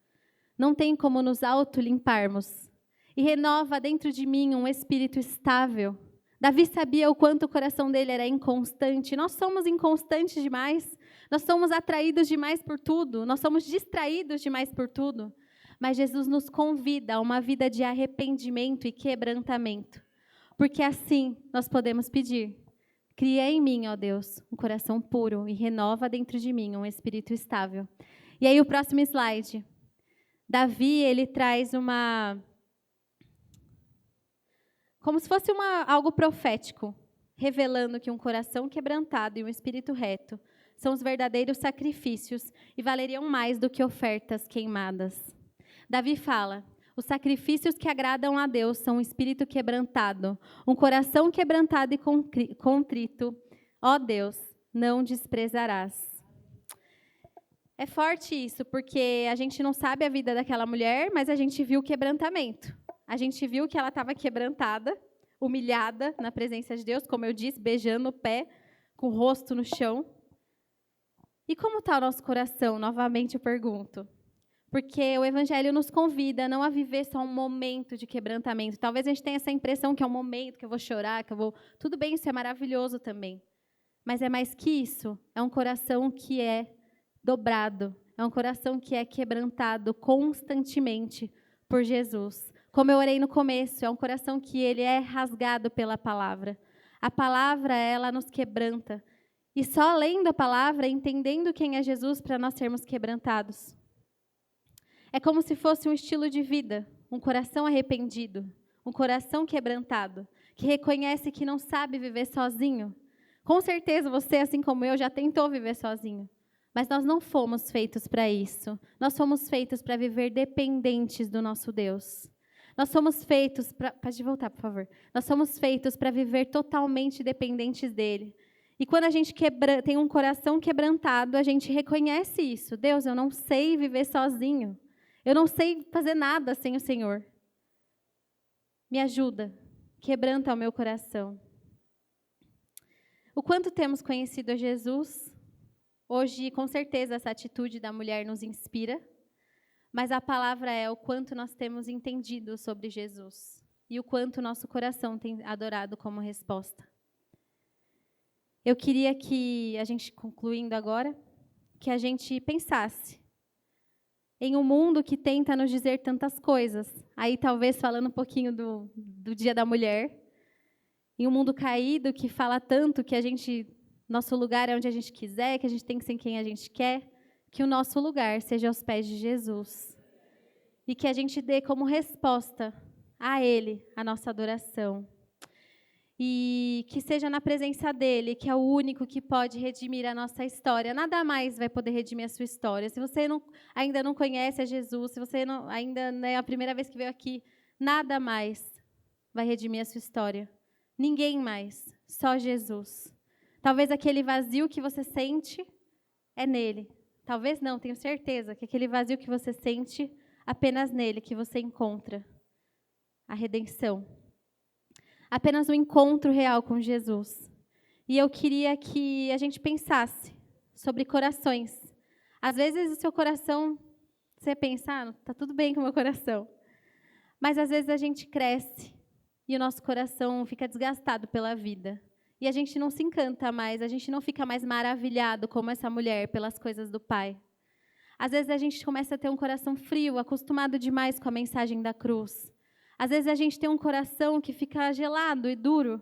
Não tem como nos auto-limparmos. E renova dentro de mim um espírito estável. Davi sabia o quanto o coração dele era inconstante. Nós somos inconstantes demais. Nós somos atraídos demais por tudo. Nós somos distraídos demais por tudo. Mas Jesus nos convida a uma vida de arrependimento e quebrantamento. Porque assim nós podemos pedir. Cria em mim, ó Deus, um coração puro e renova dentro de mim um espírito estável. E aí o próximo slide. Davi, ele traz como se fosse algo profético, revelando que um coração quebrantado e um espírito reto são os verdadeiros sacrifícios e valeriam mais do que ofertas queimadas. Davi fala, os sacrifícios que agradam a Deus são um espírito quebrantado, um coração quebrantado e contrito. Ó Deus, não desprezarás. É forte isso, porque a gente não sabe a vida daquela mulher, mas a gente viu o quebrantamento. A gente viu que ela estava quebrantada, humilhada na presença de Deus, como eu disse, beijando o pé, com o rosto no chão. E como está o nosso coração? Novamente eu pergunto. Porque o Evangelho nos convida não a viver só um momento de quebrantamento. Talvez a gente tenha essa impressão que é um momento que eu vou chorar, que eu vou... Tudo bem, isso é maravilhoso também. Mas é mais que isso. É um coração que é dobrado. É um coração que é quebrantado constantemente por Jesus. Como eu orei no começo, é um coração que ele é rasgado pela palavra. A palavra, ela nos quebranta. E só lendo a palavra, entendendo quem é Jesus, para nós sermos quebrantados. É como se fosse um estilo de vida, um coração arrependido, um coração quebrantado, que reconhece que não sabe viver sozinho. Com certeza você, assim como eu, já tentou viver sozinho. Mas nós não fomos feitos para isso. Nós fomos feitos para viver dependentes do nosso Deus. Nós somos feitos para... Pode voltar, por favor. Nós somos feitos para viver totalmente dependentes dele. E quando a gente tem um coração quebrantado, a gente reconhece isso. Deus, eu não sei viver sozinho. Eu não sei fazer nada sem o Senhor. Me ajuda. Quebranta o meu coração. O quanto temos conhecido a Jesus? Hoje, com certeza, essa atitude da mulher nos inspira. Mas a palavra é o quanto nós temos entendido sobre Jesus. E o quanto nosso coração tem adorado como resposta. Eu queria que, a gente concluindo agora, que a gente pensasse em um mundo que tenta nos dizer tantas coisas. Aí, talvez, falando um pouquinho do Dia da Mulher. Em um mundo caído que fala tanto que nosso lugar é onde a gente quiser, que a gente tem que ser quem a gente quer, que o nosso lugar seja aos pés de Jesus. E que a gente dê como resposta a Ele a nossa adoração. E que seja na presença dEle, que é o único que pode redimir a nossa história. Nada mais vai poder redimir a sua história. Se você ainda não conhece a Jesus, se você ainda é a primeira vez que veio aqui, nada mais vai redimir a sua história. Ninguém mais, só Jesus. Talvez aquele vazio que você sente é nele. Talvez não, tenho certeza que aquele vazio que você sente, apenas nele que você encontra a redenção. Apenas um encontro real com Jesus. E eu queria que a gente pensasse sobre corações. Às vezes o seu coração, você pensa, tá tudo bem com o meu coração. Mas às vezes a gente cresce e o nosso coração fica desgastado pela vida. E a gente não se encanta mais, a gente não fica mais maravilhado como essa mulher pelas coisas do Pai. Às vezes a gente começa a ter um coração frio, acostumado demais com a mensagem da cruz. Às vezes a gente tem um coração que fica gelado e duro.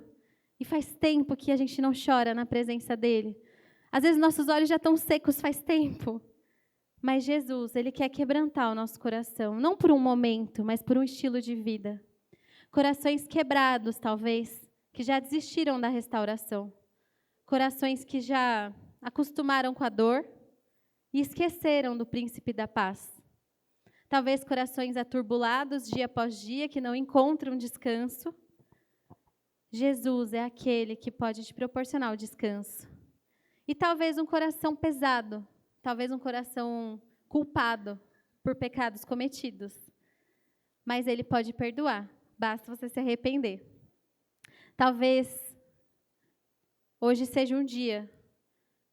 E faz tempo que a gente não chora na presença dele. Às vezes nossos olhos já estão secos faz tempo. Mas Jesus, ele quer quebrantar o nosso coração. Não por um momento, mas por um estilo de vida. Corações quebrados, talvez, que já desistiram da restauração. Corações que já acostumaram com a dor e esqueceram do príncipe da paz. Talvez corações aturbulados dia após dia, que não encontram descanso. Jesus é aquele que pode te proporcionar o descanso. E talvez um coração pesado, talvez um coração culpado por pecados cometidos. Mas ele pode perdoar, basta você se arrepender. Talvez hoje seja um dia.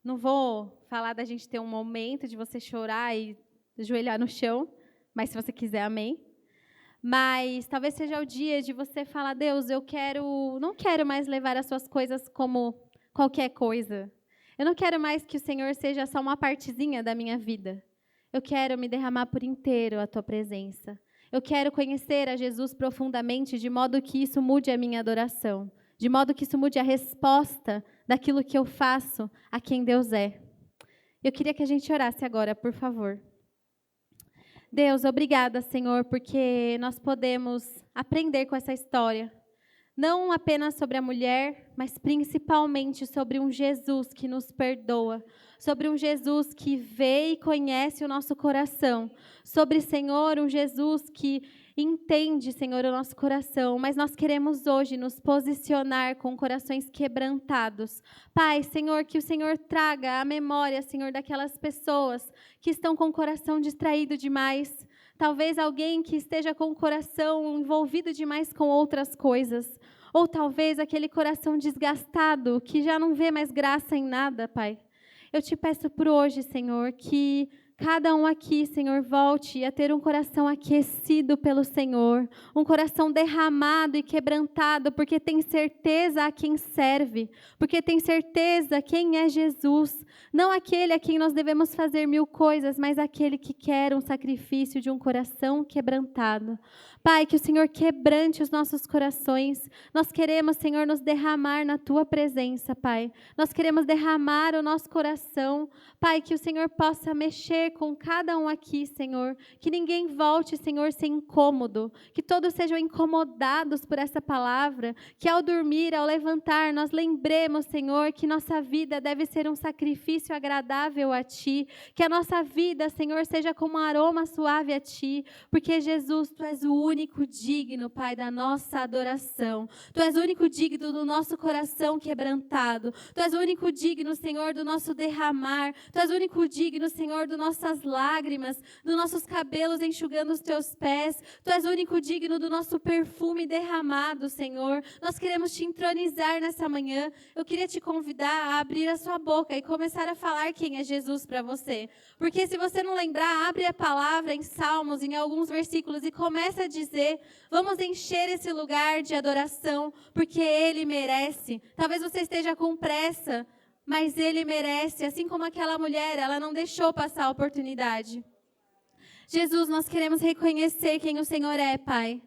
Não vou falar da gente ter um momento de você chorar e ajoelhar no chão, mas se você quiser, amém. Mas talvez seja o dia de você falar, Deus, não quero mais levar as suas coisas como qualquer coisa. Eu não quero mais que o Senhor seja só uma partezinha da minha vida. Eu quero me derramar por inteiro a tua presença. Eu quero conhecer a Jesus profundamente, de modo que isso mude a minha adoração. De modo que isso mude a resposta daquilo que eu faço a quem Deus é. Eu queria que a gente orasse agora, por favor. Deus, obrigada, Senhor, porque nós podemos aprender com essa história. Não apenas sobre a mulher, mas principalmente sobre um Jesus que nos perdoa. Sobre um Jesus que vê e conhece o nosso coração. Sobre, Senhor, um Jesus que entende, Senhor, o nosso coração, mas nós queremos hoje nos posicionar com corações quebrantados. Pai, Senhor, que o Senhor traga a memória, Senhor, daquelas pessoas que estão com o coração distraído demais. Talvez alguém que esteja com o coração envolvido demais com outras coisas. Ou talvez aquele coração desgastado, que já não vê mais graça em nada, Pai. Eu te peço por hoje, Senhor, que cada um aqui, Senhor, volte a ter um coração aquecido pelo Senhor, um coração derramado e quebrantado, porque tem certeza a quem serve, porque tem certeza quem é Jesus, não aquele a quem nós devemos fazer 1000 coisas, mas aquele que quer um sacrifício de um coração quebrantado. Pai, que o Senhor quebrante os nossos corações. Nós queremos, Senhor, nos derramar na Tua presença, Pai. Nós queremos derramar o nosso coração. Pai, que o Senhor possa mexer com cada um aqui, Senhor. Que ninguém volte, Senhor, sem incômodo. Que todos sejam incomodados por essa palavra. Que ao dormir, ao levantar, nós lembremos, Senhor, que nossa vida deve ser um sacrifício agradável a Ti. Que a nossa vida, Senhor, seja como um aroma suave a Ti. Porque, Jesus, Tu és o único digno, Pai, da nossa adoração. Tu és o único digno do nosso coração quebrantado. Tu és o único digno, Senhor, do nosso derramar. Tu és o único digno, Senhor, das nossas lágrimas, dos nossos cabelos enxugando os Teus pés. Tu és o único digno do nosso perfume derramado, Senhor. Nós queremos Te entronizar nessa manhã. Eu queria te convidar a abrir a sua boca e começar a falar quem é Jesus para você. Porque se você não lembrar, abre a palavra em Salmos, em alguns versículos, e começa a dizer, vamos encher esse lugar de adoração, porque Ele merece. Talvez você esteja com pressa, mas Ele merece. Assim como aquela mulher, ela não deixou passar a oportunidade. Jesus, nós queremos reconhecer quem o Senhor é, Pai.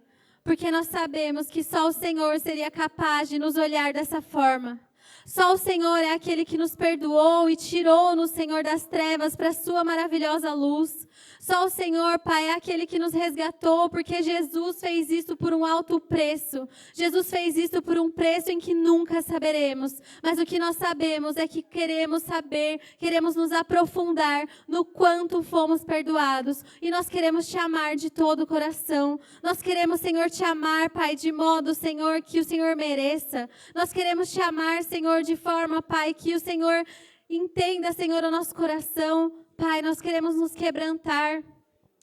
Porque nós sabemos que só o Senhor seria capaz de nos olhar dessa forma. Só o Senhor é aquele que nos perdoou e tirou-nos, Senhor, das trevas para a sua maravilhosa luz. Só o Senhor, Pai, é aquele que nos resgatou, porque Jesus fez isso por um alto preço. Jesus fez isso por um preço em que nunca saberemos. Mas o que nós sabemos é que queremos saber, queremos nos aprofundar no quanto fomos perdoados. E nós queremos Te amar de todo o coração. Nós queremos, Senhor, Te amar, Pai, de modo, Senhor, que o Senhor mereça. Nós queremos Te amar, Senhor, de forma, Pai, que o Senhor entenda, Senhor, o nosso coração. Pai, nós queremos nos quebrantar.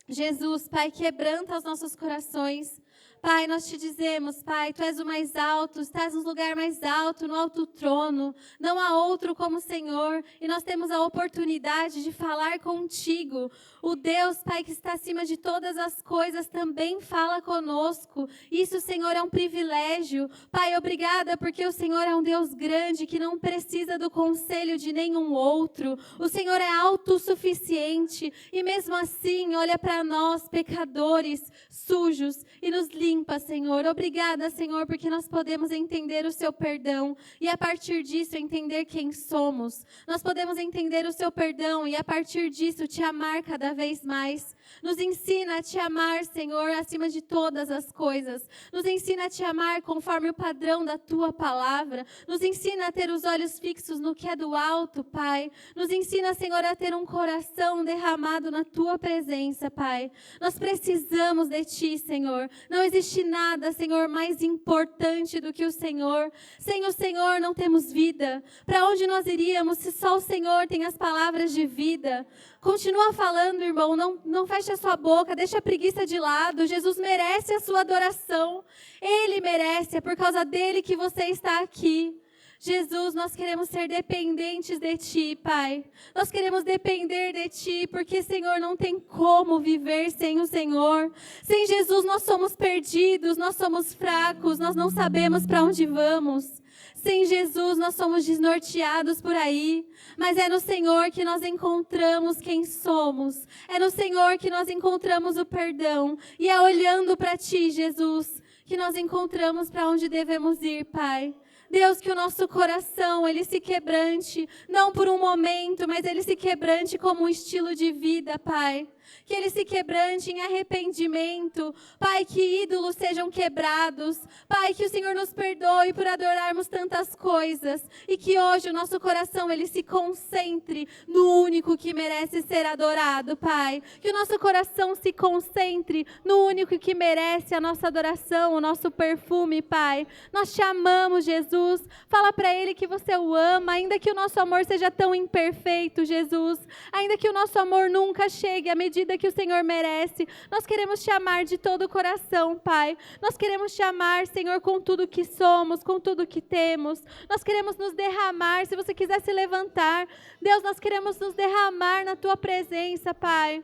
Jesus, Pai, quebranta os nossos corações. Pai, nós te dizemos, Pai, Tu és o mais alto, estás no lugar mais alto, no alto trono. Não há outro como o Senhor. E nós temos a oportunidade de falar contigo. O Deus, Pai, que está acima de todas as coisas, também fala conosco. Isso, Senhor, é um privilégio. Pai, obrigada porque o Senhor é um Deus grande, que não precisa do conselho de nenhum outro. O Senhor é autossuficiente. E mesmo assim, olha para nós, pecadores, sujos, e nos limpa, Senhor. Obrigada, Senhor, porque nós podemos entender o Seu perdão e a partir disso entender quem somos. Nós podemos entender o Seu perdão e a partir disso Te amar cada vez mais. Nos ensina a Te amar, Senhor, acima de todas as coisas. Nos ensina a Te amar conforme o padrão da Tua palavra. Nos ensina a ter os olhos fixos no que é do alto, Pai. Nos ensina, Senhor, a ter um coração derramado na Tua presença, Pai. Nós precisamos de Ti, Senhor. Não existe nada, Senhor, mais importante do que o Senhor. Sem o Senhor não temos vida. Para onde nós iríamos se só o Senhor tem as palavras de vida? Continua falando, irmão, não feche a sua boca, deixa a preguiça de lado. Jesus merece a sua adoração. Ele merece, é por causa dele que você está aqui. Jesus, nós queremos ser dependentes de Ti, Pai. Nós queremos depender de Ti, porque, Senhor, não tem como viver sem o Senhor. Sem Jesus nós somos perdidos, nós somos fracos, nós não sabemos para onde vamos. Sem Jesus nós somos desnorteados por aí, mas é no Senhor que nós encontramos quem somos. É no Senhor que nós encontramos o perdão. E é olhando para Ti, Jesus, que nós encontramos para onde devemos ir, Pai. Deus, que o nosso coração, ele se quebrante, não por um momento, mas ele se quebrante como um estilo de vida, Pai. Que ele se quebrante em arrependimento. Pai, que ídolos sejam quebrados. Pai, que o Senhor nos perdoe por adorarmos tantas coisas. E que hoje o nosso coração, ele se concentre no único que merece ser adorado, Pai. Que o nosso coração se concentre no único que merece a nossa adoração, o nosso perfume, Pai. Nós te amamos, Jesus. Fala para Ele que você o ama, ainda que o nosso amor seja tão imperfeito, Jesus. Ainda que o nosso amor nunca chegue à medida que o Senhor merece. Nós queremos te amar de todo o coração, Pai. Nós queremos te amar, Senhor, com tudo que somos, com tudo que temos. Nós queremos nos derramar, se você quiser se levantar. Deus, nós queremos nos derramar na Tua presença, Pai.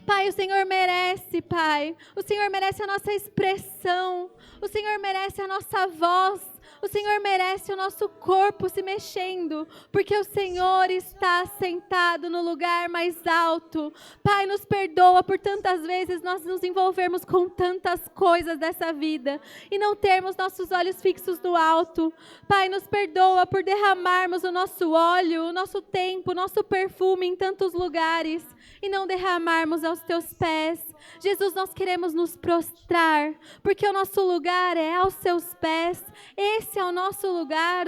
Pai, o Senhor merece, Pai. O Senhor merece a nossa expressão. O Senhor merece a nossa voz. O Senhor merece o nosso corpo se mexendo, porque o Senhor está sentado no lugar mais alto. Pai, nos perdoa por tantas vezes nós nos envolvermos com tantas coisas dessa vida e não termos nossos olhos fixos no alto. Pai, nos perdoa por derramarmos o nosso óleo, o nosso tempo, o nosso perfume em tantos lugares e não derramarmos aos Teus pés. Jesus, nós queremos nos prostrar, porque o nosso lugar é aos Seus pés. Esse é o nosso lugar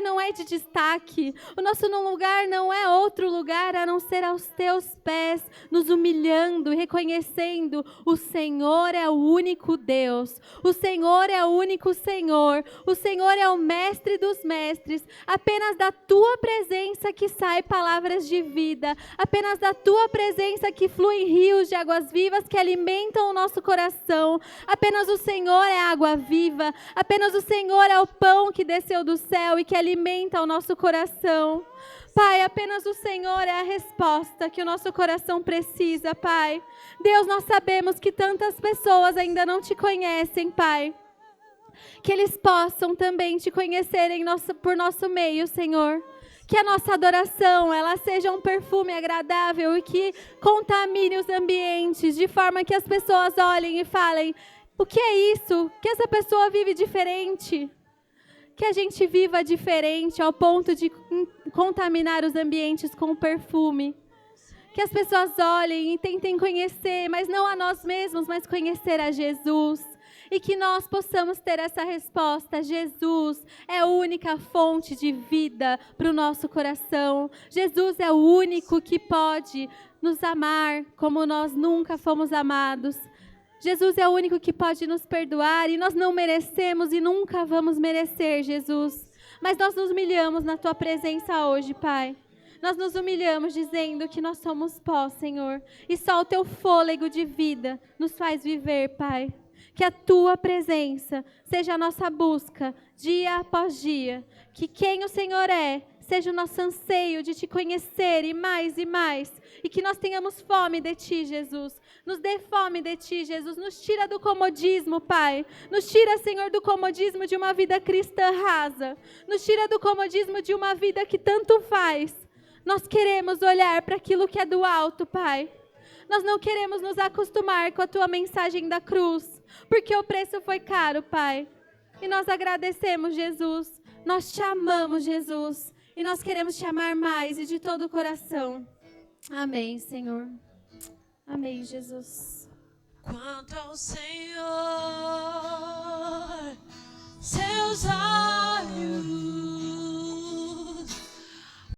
não é de destaque, o nosso lugar não é outro lugar a não ser aos Teus pés, nos humilhando, reconhecendo, o Senhor é o único Deus, o Senhor é o único Senhor, o Senhor é o mestre dos mestres, apenas da Tua presença que sai palavras de vida, apenas da Tua presença que fluem rios de águas vivas que alimentam o nosso coração, apenas o Senhor é a água viva, apenas o Senhor é o pão que desceu do céu e que alimenta o nosso coração. Pai, apenas o Senhor é a resposta que o nosso coração precisa, Pai. Deus, nós sabemos que tantas pessoas ainda não Te conhecem, Pai. Que eles possam também Te conhecerem por nosso meio, Senhor. Que a nossa adoração, ela seja um perfume agradável e que contamine os ambientes, de forma que as pessoas olhem e falem, o que é isso? Que essa pessoa vive diferente. Que a gente viva diferente ao ponto de contaminar os ambientes com o perfume. Que as pessoas olhem e tentem conhecer, mas não a nós mesmos, mas conhecer a Jesus. E que nós possamos ter essa resposta. Jesus é a única fonte de vida para o nosso coração. Jesus é o único que pode nos amar como nós nunca fomos amados. Jesus é o único que pode nos perdoar e nós não merecemos e nunca vamos merecer, Jesus. Mas nós nos humilhamos na Tua presença hoje, Pai. Nós nos humilhamos dizendo que nós somos pó, Senhor. E só o Teu fôlego de vida nos faz viver, Pai. Que a Tua presença seja a nossa busca dia após dia. Que quem o Senhor é seja o nosso anseio de Te conhecer e mais e mais. E que nós tenhamos fome de Ti, Jesus. Nos dê fome de Ti, Jesus. Nos tira do comodismo, Pai. Nos tira, Senhor, do comodismo de uma vida cristã rasa. Nos tira do comodismo de uma vida que tanto faz. Nós queremos olhar para aquilo que é do alto, Pai. Nós não queremos nos acostumar com a Tua mensagem da cruz, porque o preço foi caro, Pai. E nós agradecemos, Jesus. Nós Te amamos, Jesus. E nós queremos Te amar mais e de todo o coração. Amém, Senhor. Amém, Jesus. Quanto ao Senhor, seus olhos